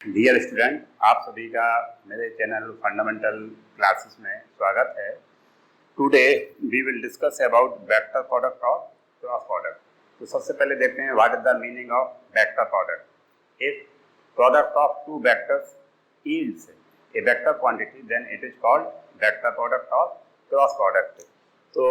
Dear student, आप सभी का मेरे चैनल फंडामेंटल क्लासेस में स्वागत है। Today we will discuss about vector product और क्रॉस प्रोडक्ट। तो सबसे पहले देखते हैं what is the meaning of vector product. If product of two vectors yields a vector quantity then it is called vector product और cross product. तो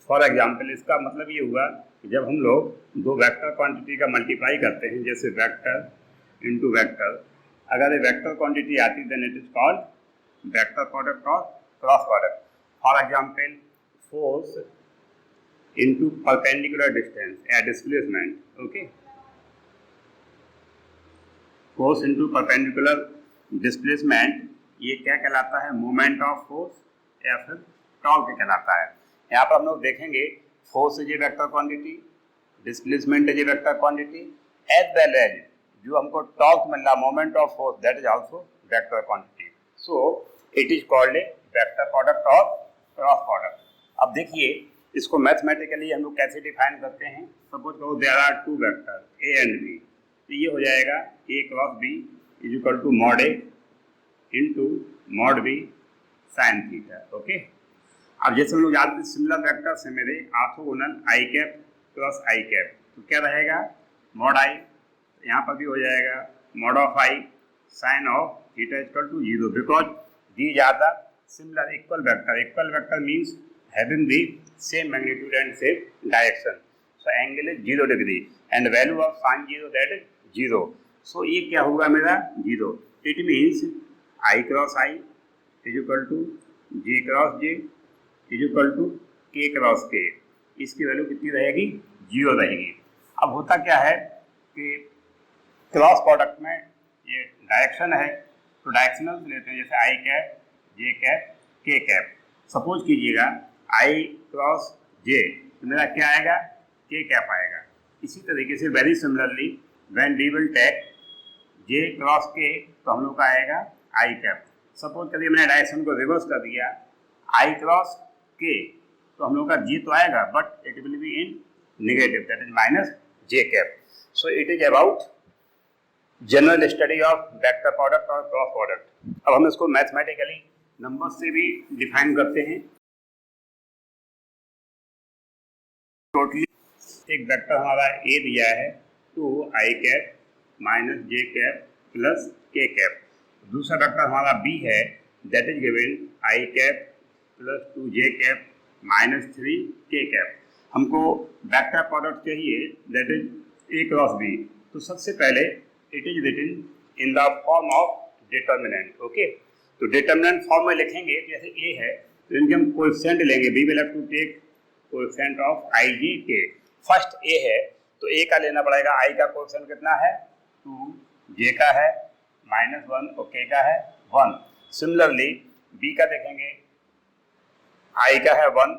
for example इसका मतलब ये हुआ कि जब हम लोग दो वेक्टर क्वांटिटी का मल्टीप्लाई करते हैं, जैसे वेक्टर इंटू वेक्टर, अगर ये वेक्टर क्वांटिटी आती then it is called vector product और cross product. For example force into perpendicular distance या displacement. Okay, force into perpendicular displacement, ये क्या कहलाता है? मोमेंट ऑफ फोर्स या फिर टॉर्क कहलाता है। यहाँ पर हम लोग देखेंगे force is a vector quantity, displacement is a vector quantity, as well as जो हमको टॉर्क मिल रहा moment of force that is also vector quantity. So it is called a vector product और क्रॉस प्रोडक्ट। अब देखिए इसको mathematically हम लोग कैसे डिफाइन करते हैं। सपोज करो there are two vector A and B, तो ये हो जाएगा A cross B is equal to mod A into mod B sine theta. Okay, अब जैसे हम लोग जानते हैं सिमिलर वेक्टर्स है मेरे ऑर्थोगोनल आई कैप क्रॉस आई कैप, तो क्या रहेगा? मॉड आई, यहाँ पर भी हो जाएगा mod of i sine of theta equal to 0, because these are the similar equal vector. Equal vector means having the same magnitude and same direction. So angle is 0 degree and value of sine 0 that is 0। सो ये क्या होगा मेरा? 0। It means i cross i is equal to j cross j is equal to k cross k. इसकी value कितनी रहेगी? 0 रहेगी। अब होता क्या है कि क्रॉस प्रोडक्ट में ये डायरेक्शन है, तो डायरेक्शनल लेते हैं, जैसे आई कैप जे कैप के कैप। सपोज कीजिएगा आई क्रॉस जे, तो मेरा क्या आएगा? के कैप आएगा। इसी तरीके से very similarly when we will take j cross k, तो हम लोग का आएगा आई कैप। सपोज करिए मैंने डायरेक्शन को रिवर्स कर दिया, आई क्रॉस के, तो हम लोग का जी तो आएगा but it will be in negative, that is minus j cap. So it is about general study of vector product और क्रॉस प्रोडक्ट। अब हम इसको मैथमेटिकली नंबर से भी डिफाइन करते हैं। टोटली एक वेक्टर हमारा ए दिया है 2 i cap minus j cap plus k cap. दूसरा वेक्टर हमारा बी है that is given i cap plus 2 j cap minus 3 k cap. हमको वेक्टर प्रोडक्ट चाहिए that is a cross b. तो सबसे पहले it is written in the form of determinant. Okay, तो determinant form में लिखेंगे, जैसे ए है तो इनके हम कोएफिशिएंट लेंगे, we will have to take coefficient of I J K. First ए है तो ए का लेना पड़ेगा, आई का कोएफिशिएंट कितना है? 2, जे का है -1 और के का है 1। सिमिलरली बी का देखेंगे, आई का है 1,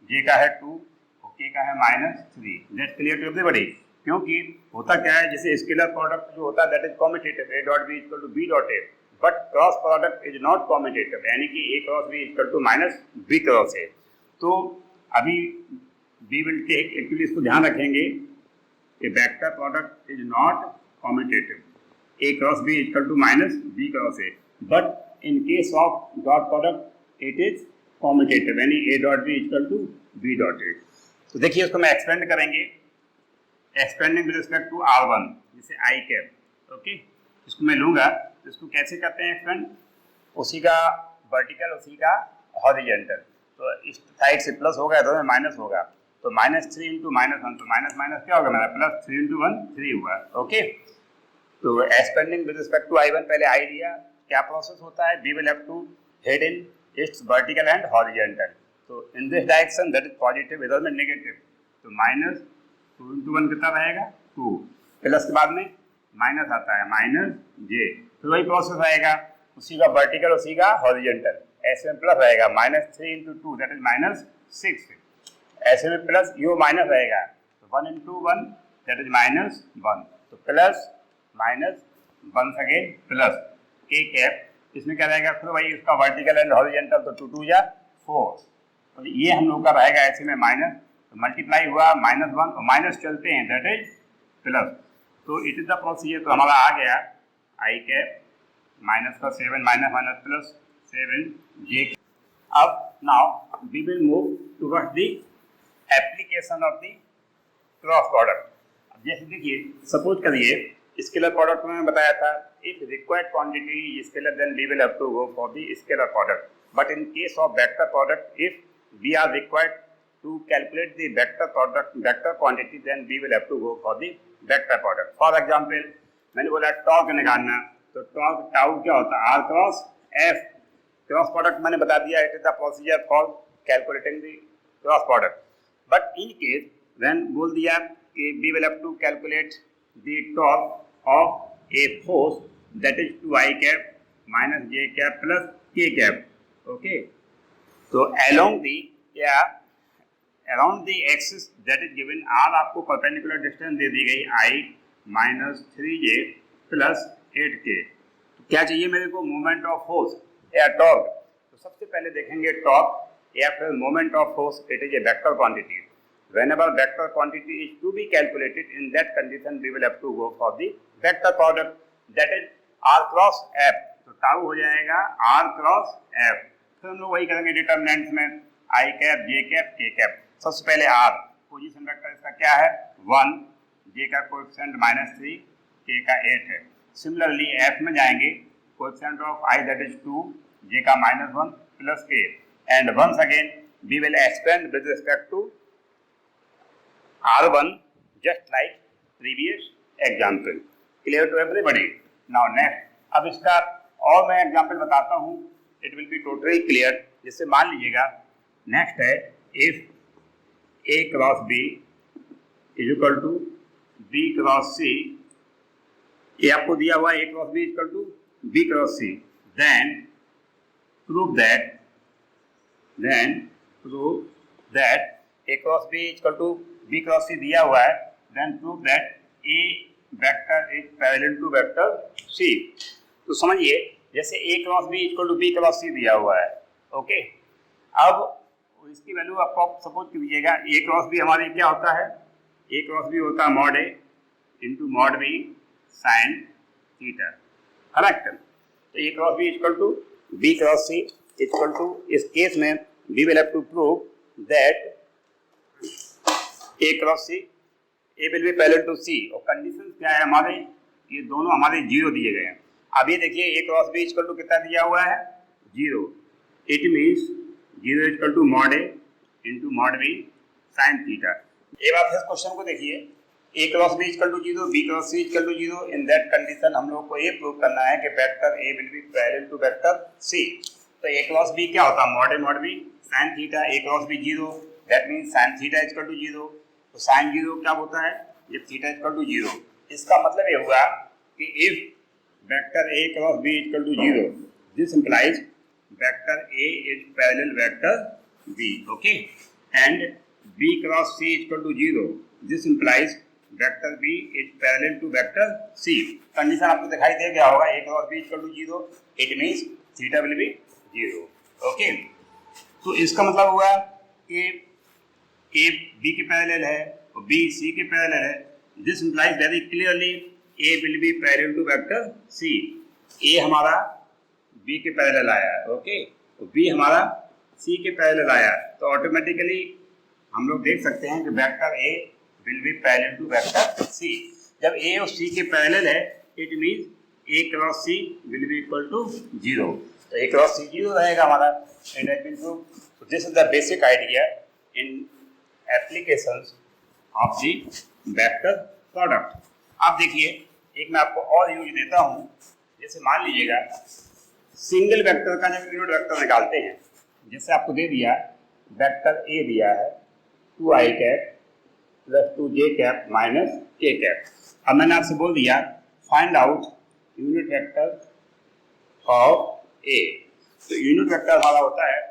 जे का है 2 और के का है -3। That's clear to everybody. क्योंकि होता क्या है, जैसे स्केलर प्रोडक्ट जो होता है that is commutative, A dot B equal to B dot A, but cross product is not commutative, यानी कि A cross B equal to minus B cross A. तो अभी वी विल टेक, एक्चुअली इसको ध्यान रखेंगे, A vector product is not commutative, A cross B equal to minus B cross A, but in case of dot product it is commutative, यानी A dot B equal to B dot a. तो देखिए इसको मैं expand करेंगे, expanding with respect to R1, जैसे आई cap. Okay, इसको मैं लूंगा तो इसको कैसे करते हैं एक्सपेंड? उसी का वर्टिकल उसी का हॉरिजेंटल, तो इस साइड से प्लस होगा तो माइनस होगा, तो -3 इंटू -1, तो माइनस माइनस क्या होगा मेरा? +3 इंटू 1 3 हुआ। ओके, तो expanding with respect to I1, पहले आई लिया, क्या प्रोसेस होता है? We will have to head in its vertical and horizontal. तो in this direction that is positive, इधर में नेगेटिव, तो -2 इंटू 1 कितना रहेगा? 2, प्लस के बाद में माइनस आता है माइनस जे, फिर वही प्रोसेस आएगा, उसी का वर्टिकल उसी का हॉरिजेंटल। ऐसे में प्लस रहेगा -3 इंटू 2 दैट इज -6, ऐसे में प्लस यो माइनस रहेगा, तो 1 इंटू 1 दैट इज -1, तो plus minus 1 again plus k cap. इसमें क्या रहेगा? फिर वही उसका वर्टिकल एंड हॉरिजेंटल, तो 2 2 जा 4, तो ये हम लोग का रहेगा ऐसे में माइनस, तो मल्टीप्लाई हुआ -1 और माइनस चलते हैं दैट इज प्लस। तो इट इज द प्रोसीजर। तो हमारा आ गया आई कैप माइनस का 7 माइनस माइनस प्लस 7 जे। अब now we will move towards the application of the cross product. अब जैसे देखिए, सपोज करिए स्केलर प्रोडक्ट में बताया था, if required quantity is scalar then we will have to go for the scalar product, but in case of vector product if we are required to calculate the vector product vector quantity then we will have to go for the vector product. For example, मैंने बोला torque निकालना, तो torque tau क्या होता है, R cross F. Cross product मैंने बता दिया, it is the procedure for calculating the cross product. But in case when बोल दिया कि we will have to calculate the torque of a force that is 2i cap minus j cap plus k cap. Okay, तो along the या around the axis that is given, R आपको perpendicular distance दे दी गई i minus 3j plus 8k। तो क्या चाहिए मेरे को, मोमेंट ऑफ फोर्स या टॉर्क। तो सबसे पहले देखेंगे टॉर्क या फिर moment of force, it is a vector quantity. Whenever vector quantity is to be calculated, in that condition we will have to go for the vector product that is r cross f। तो tau हो जाएगा r cross f। फिर हम लोग वही करेंगे determinants में, i cap j cap k cap. सबसे पहले r पोजीशन वेक्टर इसका क्या है 1, j का कोएफिशिएंट -3, k का 8 है। सिमिलरली f में जाएंगे, coefficient of i that is 2, j का -1 plus k। And once again we will expand with respect to r1 just like previous example. Clear to everybody? Now next, अब इसका और मैं example बताता हूँ, it will be totally clear. जिससे मान लीजिएगा नेक्स्ट है, if A cross B is equal to B cross C, ये आपको दिया हुआ है A cross B is equal to B cross C, then prove that A cross B is equal to B cross C दिया हुआ है, then prove that A vector is parallel to vector C। तो समझिए, जैसे A cross B is equal to B cross C दिया हुआ है, okay. अब इसकी वैल्यू आपको सपोज कीजिएगा, ए क्रॉस बी हमारे क्या होता है, ए क्रॉस बी होता है mod A into mod B sine theta, correct. तो A cross B equal to B cross C equal to, इस केस में we will have to prove that A cross C A will be parallel to C. और condition क्या है हमारे, ये दोनों हमारे जीरो दिए गए हैं। अब ये देखिए, A cross B equal to कितना दिया हुआ है, 0। It means 0 equal to mod A into mod B sine theta. एक बार फिर क्वेश्चन को देखिए, A cross B equal to 0, B cross C equal to 0। In that condition हम लोग को ये प्रूव करना है कि vector A will be parallel to vector C. तो ए क्रॉस बी क्या होता है, mod B sine theta. A cross B 0, that means sine theta equal to 0। तो साइन 0 क्या होता है, जब थीटा इक्वल टू 0। इसका मतलब ये हुआ कि if vector A cross B equal to 0, this implies vector A is parallel vector B, okay, and B cross C is equal to 0. This implies vector B is parallel to vector C. Condition आपको दिखाई दे गया होगा, A cross B is equal to 0. It means theta will be 0. Okay. तो इसका मतलब हुआ कि A B के पैरेलल है और B C के पैरेलल है। This implies very clearly A will be parallel to vector C. A हमारा B के पैरेलल आया, ओके, तो B हमारा C के पैरेलल आया। तो ऑटोमेटिकली हम लोग देख सकते हैं कि vector A will be parallel to vector C। जब A और C के पैरेलल है, it means A cross C will be equal to 0। तो A क्रॉस C 0 रहेगा हमारा। It has been proved. So this is the basic idea in applications of the vector product. अब देखिए, एक मैं आपको और यूज देता हूँ। जैसे मान लीजिएगा, सिंगल वेक्टर का जब यूनिट वेक्टर निकालते हैं, जैसे आपको दे दिया वेक्टर ए दिया है 2i cap plus 2j cap minus k cap. अब मैंने आपसे बोल दिया find out unit vector of A. तो यूनिट वेक्टर हमारा होता है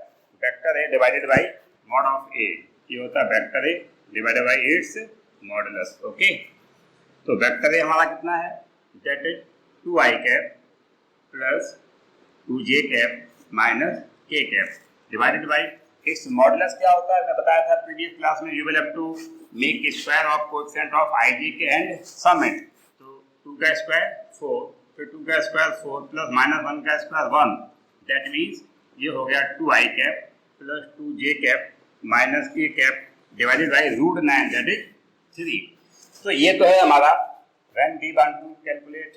vector A divided by mod of A. ये होता है vector A divided by its modulus, okay. तो वेक्टर ए हमारा कितना है, that is 2i cap plus 2j cap minus k cap divided by its modulus. क्या होता है, मैं बताया था प्रीवियस क्लास में, you will have to make square of coefficient of ij के एंड सम इट। तो 2 का स्क्वायर 4, फिर 2 का स्क्वायर 4 प्लस माइनस 1 का स्क्वायर 1, दैट मीन्स ये हो गया 2i cap plus 2j cap minus k cap divided by root 9, that is 3। तो ये तो है हमारा when we want to calculate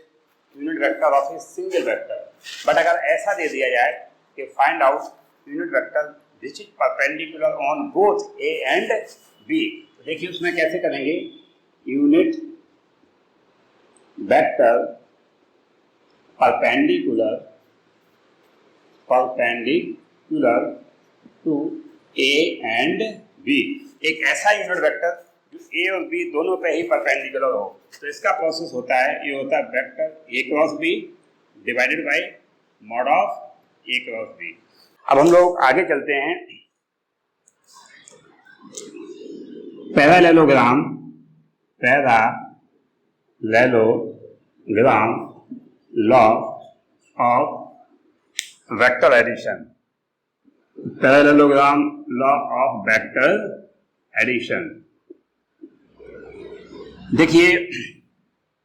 unit vector of a single vector. But अगर ऐसा दे दिया जाए कि find out unit vector which is perpendicular on both A and B, तो देखिए उसमें कैसे करेंगे। Unit vector perpendicular to A and B, एक ऐसा यूनिट वेक्टर जो ए और बी दोनों पे ही परपेंडिकुलर हो। तो इसका प्रोसेस होता है, ये होता है vector A cross B divided by mod of A cross B. अब हम लोग आगे चलते हैं। Parallelogram law of vector addition, parallelogram law of vector addition. देखिए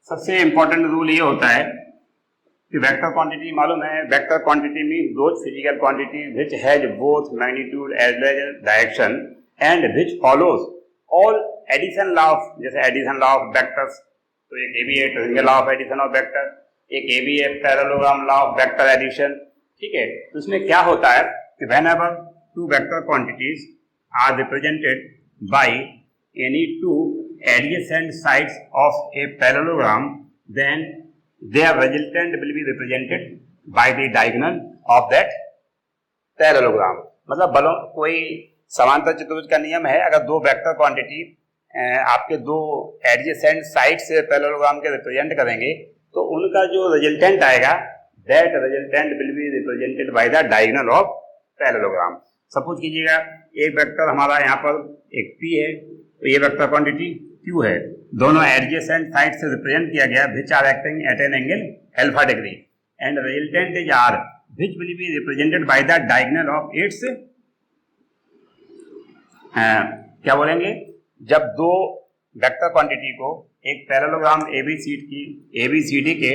सबसे इंपॉर्टेंट रूल ये होता है कि वेक्टर क्वांटिटी मालूम है, vector quantity means those physical quantity which has both magnitude as well as direction and which follows all addition law of, जैसे addition law of vectors, तो एक ये भी है triangle law of addition of vector, एक ये भी है parallelogram law of vector addition. ठीक है, तो इसमें क्या होता है कि whenever two vector quantities are represented by any two adjacent sides of a parallelogram, then their resultant will be represented by the diagonal of that parallelogram। मतलब कोई समांतर चतुर्भुज का नियम है, अगर दो वेक्टर क्वांटिटी आपके दो एडजेसेंट साइड से पैरेललोग्राम के रिप्रेजेंट करेंगे तो उनका जो रिजल्टेंट आएगा that resultant will be represented by the diagonal of parallelogram. Suppose कीजिएगा एक वेक्टर हमारा यहाँ पर एक P है, तो ये वेक्टर क्वांटिटी Q है, दोनों एडजेसेंट साइड से रिप्रेजेंट किया गया which are acting at an angle alpha degree and resultant is R which will be represented by the diagonal of its, क्या बोलेंगे, जब दो वेक्टर क्वांटिटी को एक पैरेललोग्राम ABCD के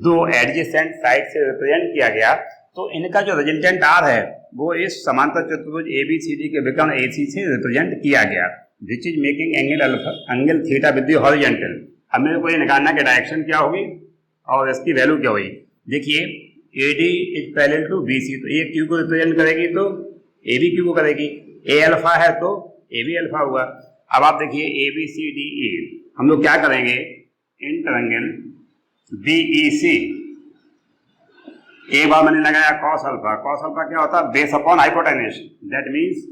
दो एडजेसेंट साइड से रिप्रेजेंट किया गया तो इनका जो रिजल्टेंट R है वो इस समांतर चतुर्भुज ABCD के विकर्ण AC से रिप्रेजेंट किया गया which is making angle theta with the horizontal. हमें को ये निकालना कि डायरेक्शन क्या होगी और इसकी वैल्यू क्या हुई। देखिए AD is parallel to BC, तो ये Q को रिप्रेजेंट करेगी तो AB Q को करेगी, A अल्फा है तो AB अल्फा हुआ। अब आप देखिए ABCDE, हम लोग क्या करेंगे, इन ट्रायंगल BEC एक बार मैंने लगाया कॉस अल्फा क्या होता है, base upon hypotenuse, that means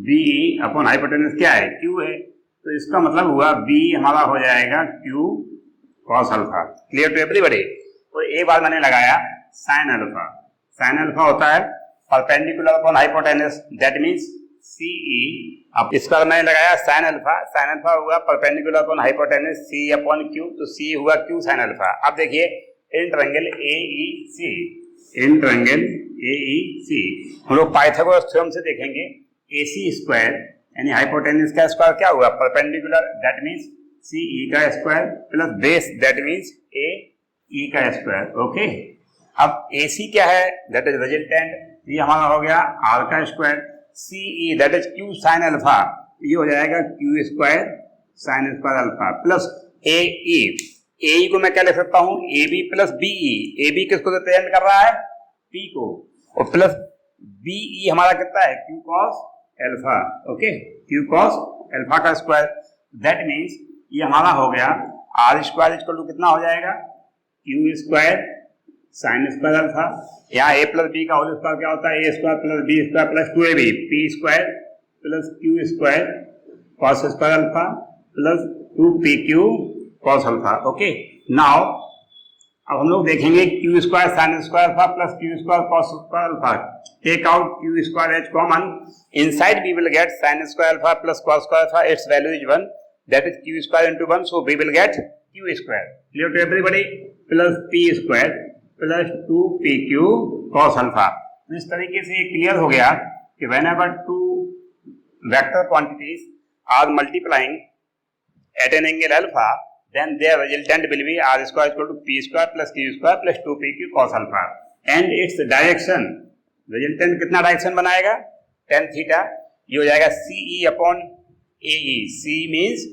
BE upon hypotenuse क्या है, Q है, तो इसका मतलब हुआ B हमारा हो जाएगा Q cos alpha. Clear to everybody. तो एक बार मैंने लगाया साइन अल्फा होता है perpendicular upon hypotenuse, that means CE। अब इस पर मैंने लगाया साइन अल्फा हुआ perpendicular upon hypotenuse C upon Q, तो C हुआ Q साइन अल्फा। अब देखिए इन ट्रायंगल AEC हम लोग पाइथागोरस थ्योरम से देखेंगे AC स्क्वायर यानी हाइपोटेन्यूज का स्क्वायर क्या हुआ, परपेंडिकुलर, दैट मींस CE का square plus base that means AE का स्क्वायर। ओके, अब AC क्या है, दैट इज रिजल्टेंट, ये हमारा हो गया R का square, CE that is Q sine alpha, ये हो जाएगा Q square sine square alpha plus AE को मैं क्या लिख सकता हूं, AB प्लस BE। AB किसको रिप्रेजेंट कर रहा है, P को, और प्लस BE हमारा कितना है, Q cos alpha. Okay, Q cos alpha का स्क्वायर, दैट मींस ये हमारा हो गया R स्क्वायर इक्वल टू कितना हो जाएगा, Q square sine square alpha. यहाँ A प्लस B का होल स्क्वायर क्या होता है, A square plus B square plus 2AB, P square plus Q square cos square alpha plus 2PQ cos alpha. Okay, now अब हम लोग देखेंगे Q square sine square alpha plus Q square cos square alpha, take out Q square as common, inside we will get sine square alpha plus cos square alpha, its value is 1, that is Q square into 1, so we will get Q square. Clear to everybody, plus P square plus 2PQ cos alpha. इस तरीके से क्लियर हो गया कि whenever two vector quantities are multiplying at an angle alpha, then their resultant will be r square equal to p square plus q square plus 2pq cos alpha and its direction, resultant कितना direction बनाएगा tan theta, ये हो जाएगा CE upon AE. C means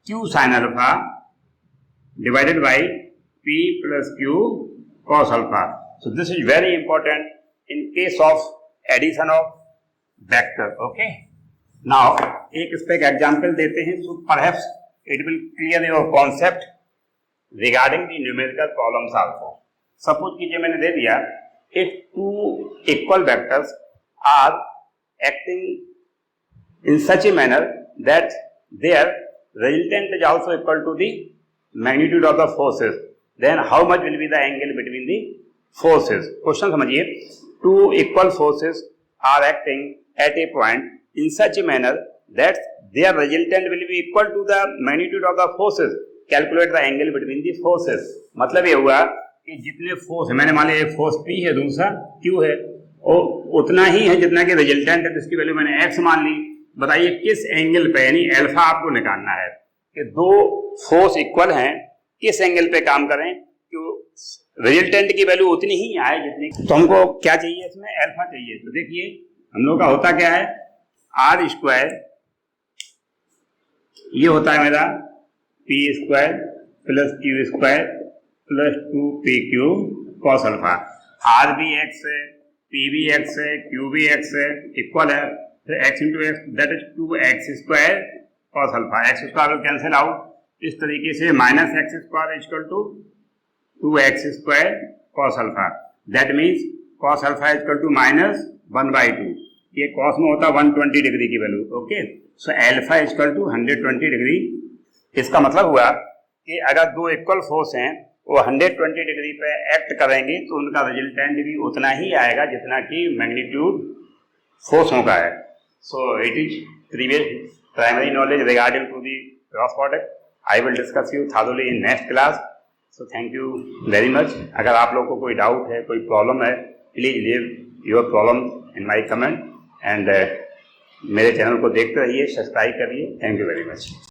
q sin alpha divided by p plus q cos alpha. So this is very important in case of addition of vector. Okay. Now एक इस पे एक example देते हैं, so perhaps it will clear your concept regarding the numerical problems also. Suppose कीजिए मैंने दे दिया if two equal vectors are acting in such a manner that their resultant is also equal to the magnitude of the forces, then how much will be the angle between the forces? Question समझिए, two equal forces are acting at a point in such a manner that their resultant will be equal to the magnitude of the forces. Calculate the angle between the forces. मतलब ये हुआ कि जितने force है, मैंने मान लिया एक फोर्स P है, दूसरा Q है, और उतना ही है जितना कि रिजल्टेंट है, जिसकी वैल्यू मैंने X मान ली. बताइए किस एंगल पे, यानी अल्फा आपको निकालना है कि दो फोर्स इक्वल हैं, किस एंगल पे काम करें कि रिजल्टेंट की वैल्यू उतनी ही आए जितनी. तो हमको क्या चाहिए, इसमें अल्फा चाहिए. तो देखिए हम लोग का होता क्या है, आर स्क्वायर, ये होता है मेरा P square plus Q square plus 2pq cos alpha. R भी एक्स है, पी भी एक्स है, क्यू भी एक्स है, इक्वल है, तो X into X that is 2x square cos alpha. X square will cancel out, इस तरीके से minus X square equal to 2x square cos alpha. That means cos alpha equal to minus 1/2. ये cos में होता है 120 degree की value. Okay, so alpha equal to 120 degree. इसका मतलब हुआ कि अगर दो इक्वल फोर्स हैं वो 120 डिग्री पे एक्ट करेंगे तो उनका रिजल्टेंट भी उतना ही आएगा जितना कि मैग्नीट्यूड फोर्सों का है. So it is previous primary knowledge regarding to the cross product. I will discuss you thoroughly in next class. So thank you very much. अगर आप लोगों को कोई डाउट है, कोई प्रॉब्लम है, please leave your problem in my comment and मेरे channel को देखते रहिए, सब्सक्राइब करिए. Thank you very much.